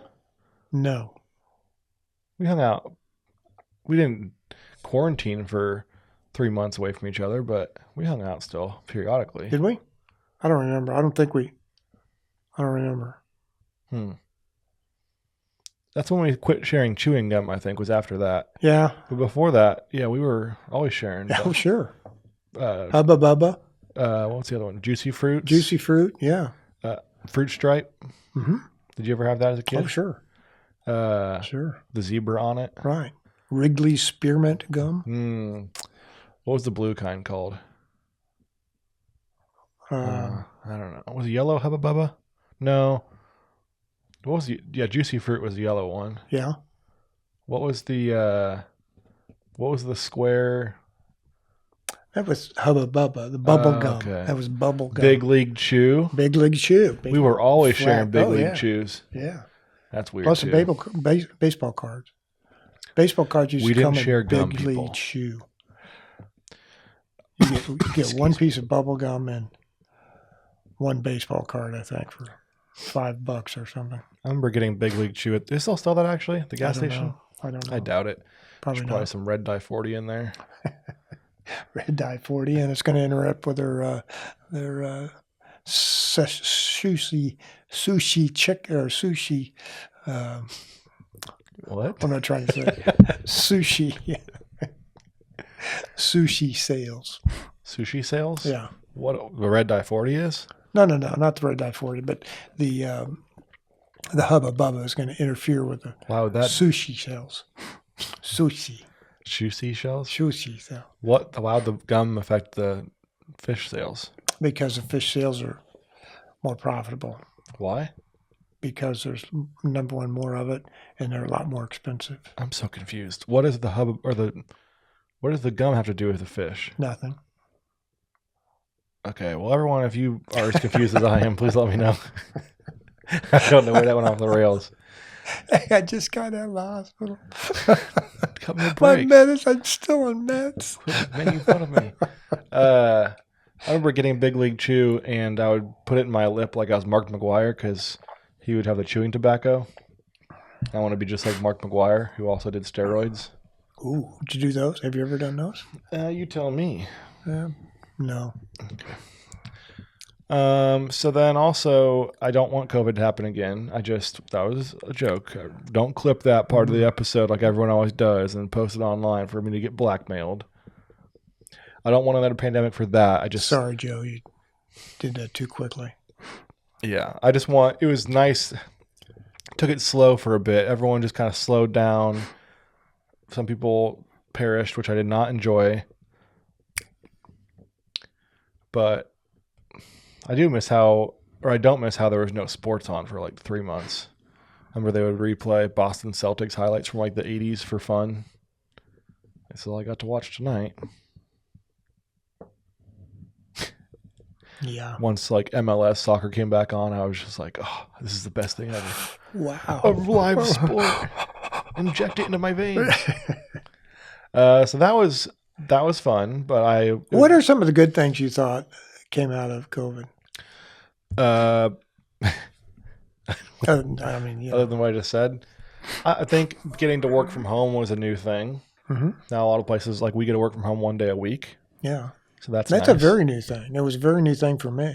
No. We hung out. We didn't quarantine for 3 months away from each other, but we hung out still periodically. Did we? I don't remember. I don't remember. That's when we quit sharing chewing gum, I think, was after that. Yeah. But before that, yeah, we were always sharing. Oh, sure. Uh, Hubba Bubba. What's the other one? Juicy Fruits. Juicy Fruit. Yeah. Fruit Stripe. Mm-hmm. Did you ever have that as a kid? Oh, sure. Sure. The zebra on it. Right. Wrigley's Spearmint Gum. What was the blue kind called? I don't know. Was it yellow Hubba Bubba? No. What was Juicy Fruit was the yellow one. Yeah. What was the square? That was Hubba Bubba, the bubble gum. Okay. That was bubble gum. Big League Chew. Big League Chew. We were always sharing Big League yeah. Chews. Yeah. That's weird. Plus too. baseball cards. Baseball cards used We to come didn't share in gum, Big people. League Chew. You get one piece of bubble gum and one baseball card, I think, for $5 or something. I remember getting Big League Chew. Do they still sell that actually? At the gas station? I don't know. I doubt it. Probably There's not. probably some Red Dye 40 in there. Red Dye 40, and it's going to interrupt with their sushi chick or sushi. What? I'm not trying to say sushi. Sushi sales. Sushi sales? Yeah. What the Red Dye 40 is? No, not the Red Dye 40, but the Hubba Bubba is going to interfere with the Why would that? sushi sales. Sushi. Shoe seashells? Sushi, so How would the gum affect the fish sales? because the fish sales are more profitable Why? because there's number one more of it and they're a lot more expensive. I'm so confused. What does the hub or what does the gum have to do with the fish? Nothing. Okay, well, everyone, if you are as confused as I am, please let me know. I don't know where that went off the rails. Hey, I just got out of the hospital. Cut me a My break. meds, I'm still on meds. Quit making fun of me. I remember getting Big League Chew, and I would put it in my lip like I was Mark McGuire because he would have the chewing tobacco. I want to be just like Mark McGuire, who also did steroids. Ooh, did you do those? Have you ever done those? You tell me. No. So then also, I don't want COVID to happen again. That was a joke. Don't clip that part of the episode like everyone always does and post it online for me to get blackmailed. I don't want another pandemic for that. Sorry, Joe, you did that too quickly. Yeah, it was nice. Took it slow for a bit. Everyone just kind of slowed down. Some people perished, which I did not enjoy. But I don't miss how there was no sports on for like 3 months. Remember they would replay Boston Celtics highlights from like the 80s for fun. That's all I got to watch tonight. Yeah. Once like MLS soccer came back on, I was just like, oh, this is the best thing ever. Wow. A live sport. Inject it into my veins. So that was fun, but What are some of the good things you thought came out of COVID? Other than what I just said, I think getting to work from home was a new thing. Mm-hmm. Now a lot of places like we get to work from home 1 day a week. Yeah. So that's nice. A very new thing. It was a very new thing for me.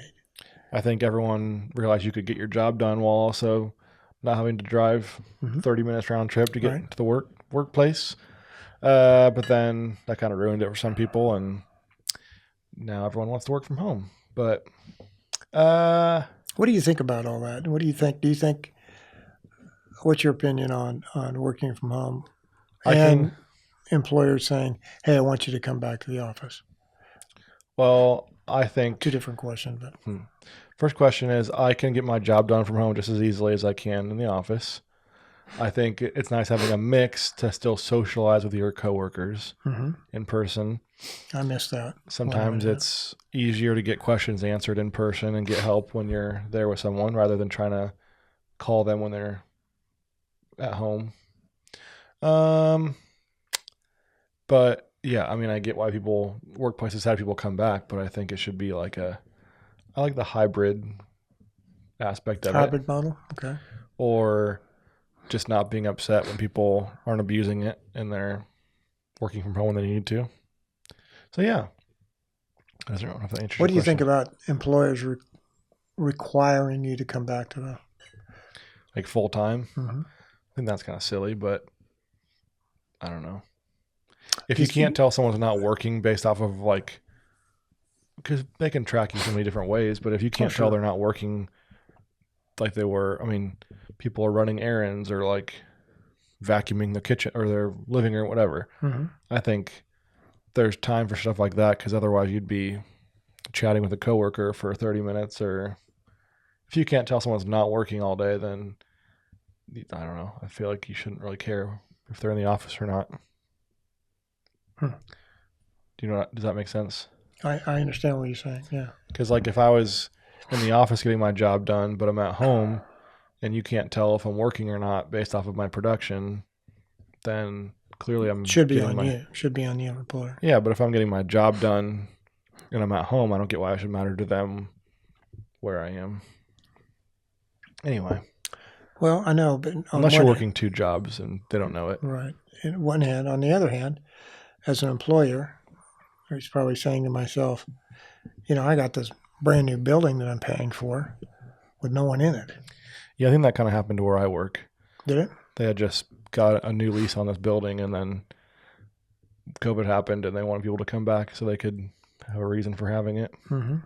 I think everyone realized you could get your job done while also not having to drive 30 minutes round trip to get to the workplace. But then that kind of ruined it for some people, and now everyone wants to work from home. But what do you think about all that? What do you think? What's your opinion on working from home and employers saying, "Hey, I want you to come back to the office"? Well, I think two different questions. But first question is, I can get my job done from home just as easily as I can in the office. I think it's nice having a mix to still socialize with your coworkers in person. I miss that. Sometimes it's easier to get questions answered in person and get help when you're there with someone rather than trying to call them when they're at home. But yeah, I mean, I get why workplaces have people come back, but I think it should be I like the hybrid aspect of it. Hybrid model? Okay. Or just not being upset when people aren't abusing it and they're working from home when they need to. So yeah. I don't know if that answers What do you question. think about employers requiring you to come back to them? Like full time? Mm-hmm. I think that's kind of silly, but I don't know. If you can't tell someone's not working based off of because they can track you so many different ways, but if you can't tell they're not working like they were, I mean, people are running errands or vacuuming the kitchen or their living room, whatever. Mm-hmm. I think there's time for stuff like that because otherwise you'd be chatting with a coworker for 30 minutes, or if you can't tell someone's not working all day, then I don't know. I feel like you shouldn't really care if they're in the office or not. Do you know? Does that make sense? I understand what you're saying. Yeah. Because if I was in the office getting my job done, but I'm at home, and you can't tell if I'm working or not based off of my production, then clearly I'm should be on you. Should be on the employer. Yeah, but if I'm getting my job done and I'm at home, I don't get why it should matter to them where I am. Anyway. Well, I know, but unless you're working two jobs and they don't know it. Right. On one hand, on the other hand, as an employer, I was probably saying to myself, I got this brand new building that I'm paying for with no one in it. Yeah, I think that kind of happened to where I work. Did it? They had just got a new lease on this building, and then COVID happened, and they wanted people to come back so they could have a reason for having it. Mm-hmm.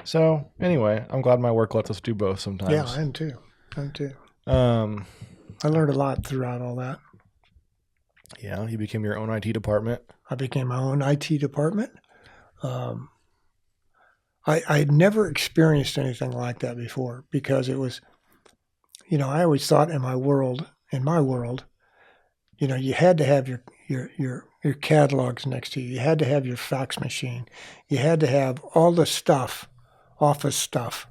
So anyway, I'm glad my work lets us do both sometimes. Yeah, I am too. I learned a lot throughout all that. Yeah, you became your own IT department. I became my own IT department. I'd never experienced anything like that before because it was, I always thought in my world, you had to have your catalogs next to you. You had to have your fax machine. You had to have all the stuff, office stuff,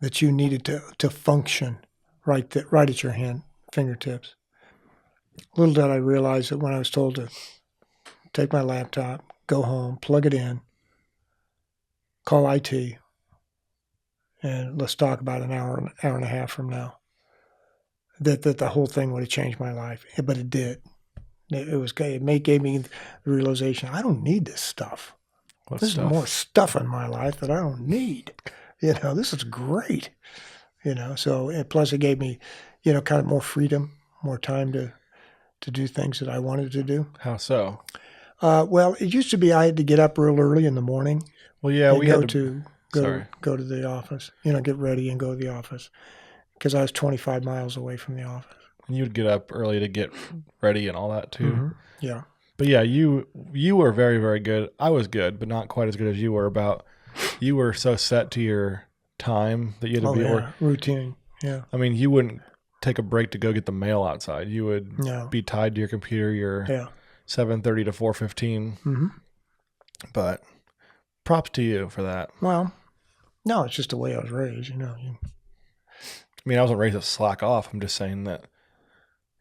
that you needed to function right at your fingertips. Little did I realize that when I was told to take my laptop, go home, plug it in, call IT, and let's talk about an hour and a half from now, that the whole thing would have changed my life. But it did. It gave me the realization, I don't need this stuff. There's more stuff in my life that I don't need. This is great. So plus it gave me, kind of more freedom, more time to do things that I wanted to do. How so? Well, it used to be I had to get up real early in the morning. Well, yeah, we go had to go to the office. Get ready and go to the office because I was 25 miles away from the office. And you'd get up early to get ready and all that too. Mm-hmm. Yeah. But yeah, you were very, very good. I was good, but not quite as good as you were. You were so set to your time that you had to be work. Routine. Yeah. I mean, you wouldn't take a break to go get the mail outside. You would be tied to your computer. Your 7:30 to 4:15. Mm-hmm. But props to you for that. Well, no, it's just the way I was raised. I mean, I wasn't raised to slack off. I'm just saying that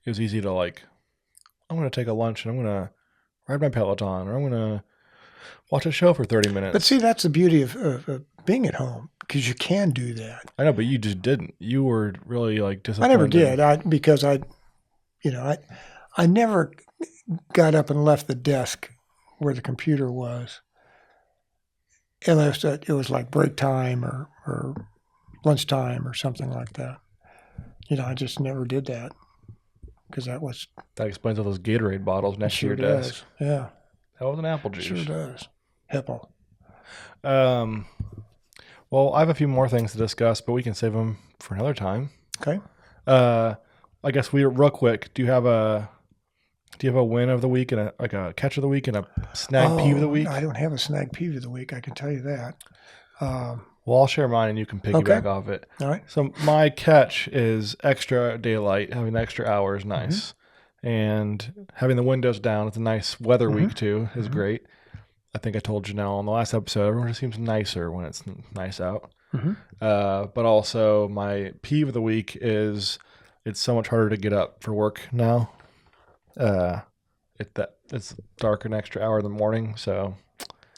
it was easy to I'm going to take a lunch and I'm going to ride my Peloton or I'm going to watch a show for 30 minutes. But see, that's the beauty of being at home because you can do that. I know, but you just didn't. You were really disciplined. I never did because I never got up and left the desk where the computer was unless it was like break time or lunchtime or something like that. I just never did that because that explains all those Gatorade bottles next to your desk. Yeah, that was an apple juice. Sure does. Hippo. Well, I have a few more things to discuss, but we can save them for another time. Okay. I guess real quick. Do you have a win of the week and a catch of the week and a snag peeve of the week? I don't have a snag peeve of the week. I can tell you that. Well, I'll share mine and you can piggyback off it. All right. So my catch is extra daylight. Having the extra hour is nice. Mm-hmm. And having the windows down, it's a nice weather week too, is great. I think I told Janelle on the last episode, everyone just seems nicer when it's nice out. Mm-hmm. But also my peeve of the week is it's so much harder to get up for work now. It's dark an extra hour in the morning, so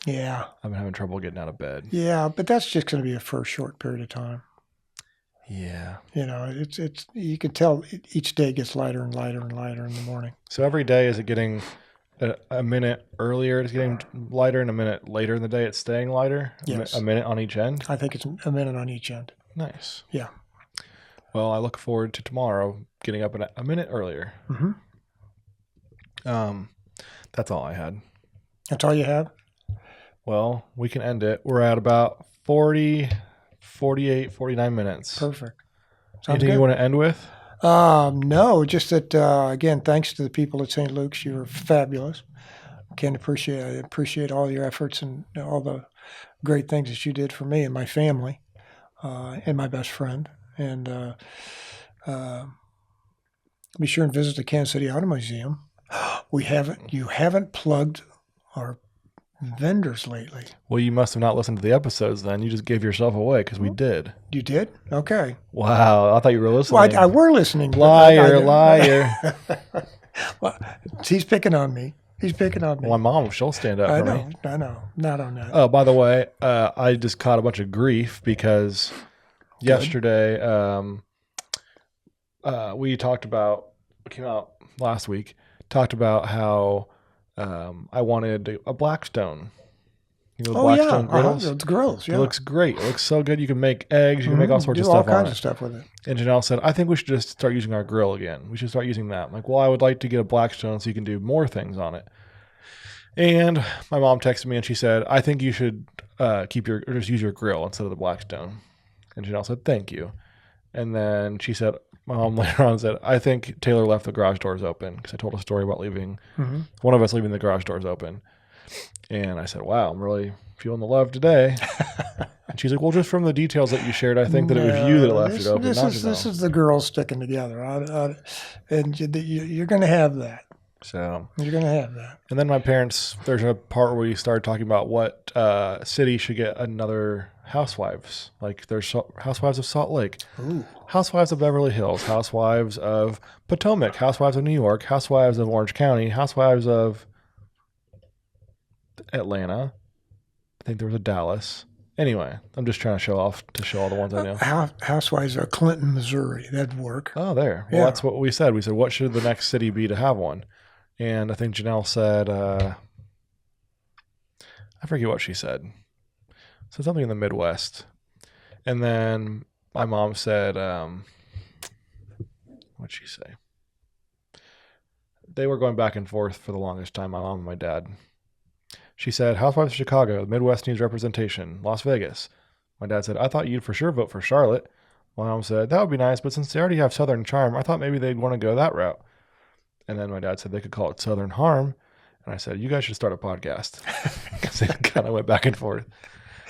yeah, I've been having trouble getting out of bed. Yeah, but that's just going to be a short period of time. Yeah, it's you can tell each day gets lighter and lighter and lighter in the morning. So every day is it getting a minute earlier? It's getting lighter, and a minute later in the day it's staying lighter. Yes, a minute on each end. I think it's a minute on each end. Nice. Yeah. Well, I look forward to tomorrow getting up a minute earlier. Mm-hmm. That's all I had. That's all you have? Well, we can end it. We're at about 40, 48, 49 minutes. Perfect. Anything you want to end with? No, just that, again, thanks to the people at St. Luke's. You were fabulous. I appreciate all your efforts and all the great things that you did for me and my family and my best friend. And be sure and visit the Kansas City Auto Museum. You haven't plugged our vendors lately. Well, you must have not listened to the episodes then. You just gave yourself away because we did. You did? Okay. Wow. I thought you were listening. Well, I were listening. Liar. Well, he's picking on me. Well, my mom, she'll stand up for me. I know. Not on that. Oh, by the way, I just caught a bunch of grief because yesterday we came out last week, talked about how I wanted a Blackstone. The Blackstone grills? The grills, yeah. It looks great. It looks so good. You can make eggs. You can make all sorts of stuff on it. Do all kinds of stuff with it. And Janelle said, I think we should just start using our grill again. We should start using that. I'm like, well, I would like to get a Blackstone so you can do more things on it. And my mom texted me and she said, I think you should just use your grill instead of the Blackstone. And Janelle said, thank you. And then she said, my mom later on said, I think Taylor left the garage doors open because I told a story about leaving, Mhm. one of us leaving the garage doors open. And I said, wow, I'm really feeling the love today. And she's like, well, just from the details that you shared, I think that it was you that left it open. This is the girls sticking together. And you're going to have that. So You're going to have that. And then my parents, there's a part where we started talking about what city should get another Housewives. Like there's Housewives of Salt Lake, Ooh. Housewives of Beverly Hills, Housewives of Potomac, Housewives of New York, Housewives of Orange County, Housewives of Atlanta. I think there was a Dallas. Anyway, I'm just trying to show all the ones I know. Housewives of Clinton, Missouri. That'd work. Oh, there. Well, Yeah. that's what we said. We said, what should the next city be to have one? And I think Janelle said, I forget what she said. So something in the Midwest. And then my mom said, what'd she say? They were going back and forth for the longest time, my mom and my dad. She said, Housewives of Chicago, the Midwest needs representation. Las Vegas. My dad said, I thought you'd for sure vote for Charlotte. My mom said, that would be nice, but since they already have Southern Charm, I thought maybe they'd want to go that route. And then my dad said they could call it Southern Harm. And I said, you guys should start a podcast. Because they kind of went back and forth.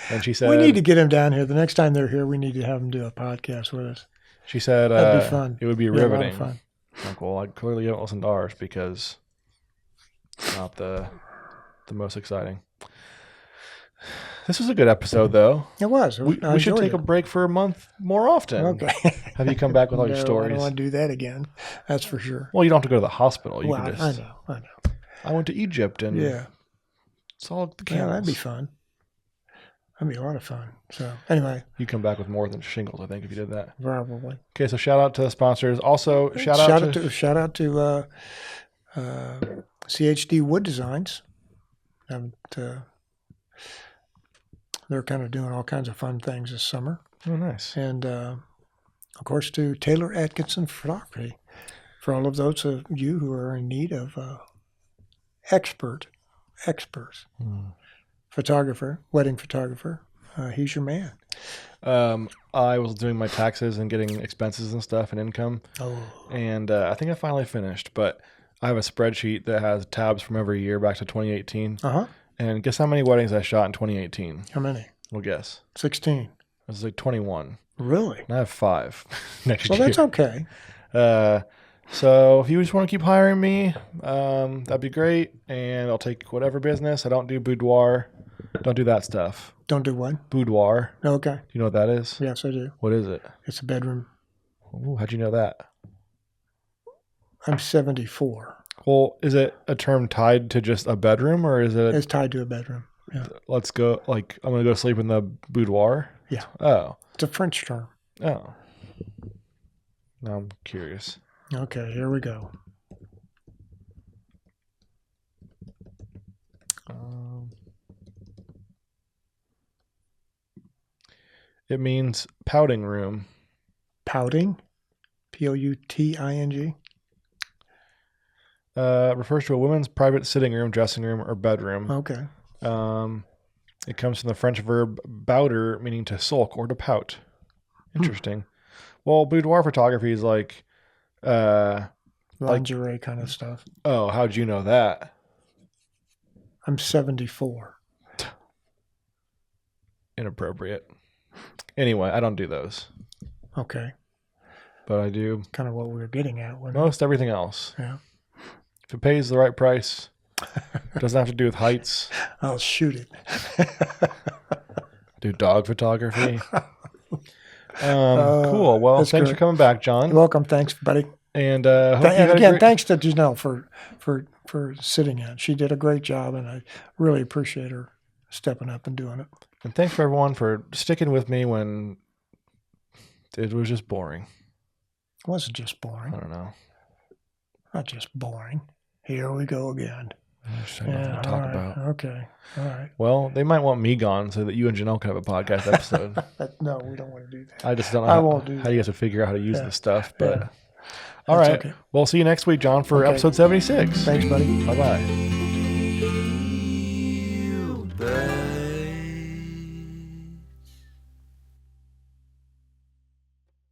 And she said, we need to get them down here. The next time they're here, we need to have them do a podcast with us. She said, That'd be fun. It would be Yeah, a lot of riveting. fun. I'm like, well, I clearly don't listen to ours because it's not the most exciting. This was a good episode, though. It was. We should take a break for a month more often. Okay. Have you come back with all your No, I stories? don't want to do that again. That's for sure. Well, you don't have to go to the hospital. You Well, can just. I know. I went to Egypt and Yeah. saw the Yeah, camels. that'd be fun. That'd be a lot of fun. So anyway, You come back with more than shingles, I think, if you did that. probably. Okay, so shout out to the sponsors. Also, shout out to CHD Wood Designs. And, they're kind of doing all kinds of fun things this summer. Oh, nice. And, of course, to Taylor Atkinson Photography for all of those of you who are in need of experts, photographer, wedding photographer. He's your man. I was doing my taxes and getting expenses and stuff and income, Oh, and I think I finally finished. But I have a spreadsheet that has tabs from every year back to 2018. uh-huh. And guess how many weddings I shot in 2018? How many? Well, guess. 16. It was like 21. Really? And I have 5 next Well, year. that's okay. So if you just want to keep hiring me, that'd be great. And I'll take whatever business. I don't do boudoir. Don't do that stuff. Don't do what? Boudoir. Okay. Do you know what that is? Yes, I do. What is it? It's a bedroom. Ooh, how'd you know that? I'm 74. Well, is it a term tied to just a bedroom, or is it It's tied to a bedroom. Yeah. let's go, like, I'm going to go sleep in the boudoir? Yeah. Oh. It's a French term. Oh. Now I'm curious. Okay, here we go. It means pouting room. Pouting. Pouting. Refers to a woman's private sitting room, dressing room, or bedroom. Okay. It comes from the French verb bouder, meaning to sulk or to pout. Interesting. Well, boudoir photography is like, Lingerie kind of stuff. oh, how'd you know that? I'm 74. Inappropriate. Anyway, I don't do those, Okay. but I do Kind of what we were getting at. wasn't it? most everything else. Yeah. If it pays the right price, doesn't have to do with heights. I'll shoot it. Do dog photography. Cool. Well, that's thanks great. for coming back, John. You're welcome. Thanks, buddy. And hope you And had a again, great- thanks to Janelle for sitting in. She did a great job, and I really appreciate her stepping up and doing it. And thanks for everyone for sticking with me when it was just boring. It wasn't just I boring. don't know. Not just boring. Here we go again. I just had nothing to all talk right. about. Okay. All right. Well, they might want me gone so that you and Janelle can have a podcast episode. No, we don't want to do that. I just don't know I how, won't do how you guys would figure out how to use Yeah. this stuff. But Yeah. all That's right. okay. We'll see you next week, John, for Okay. episode 76. Thanks, buddy. Bye-bye.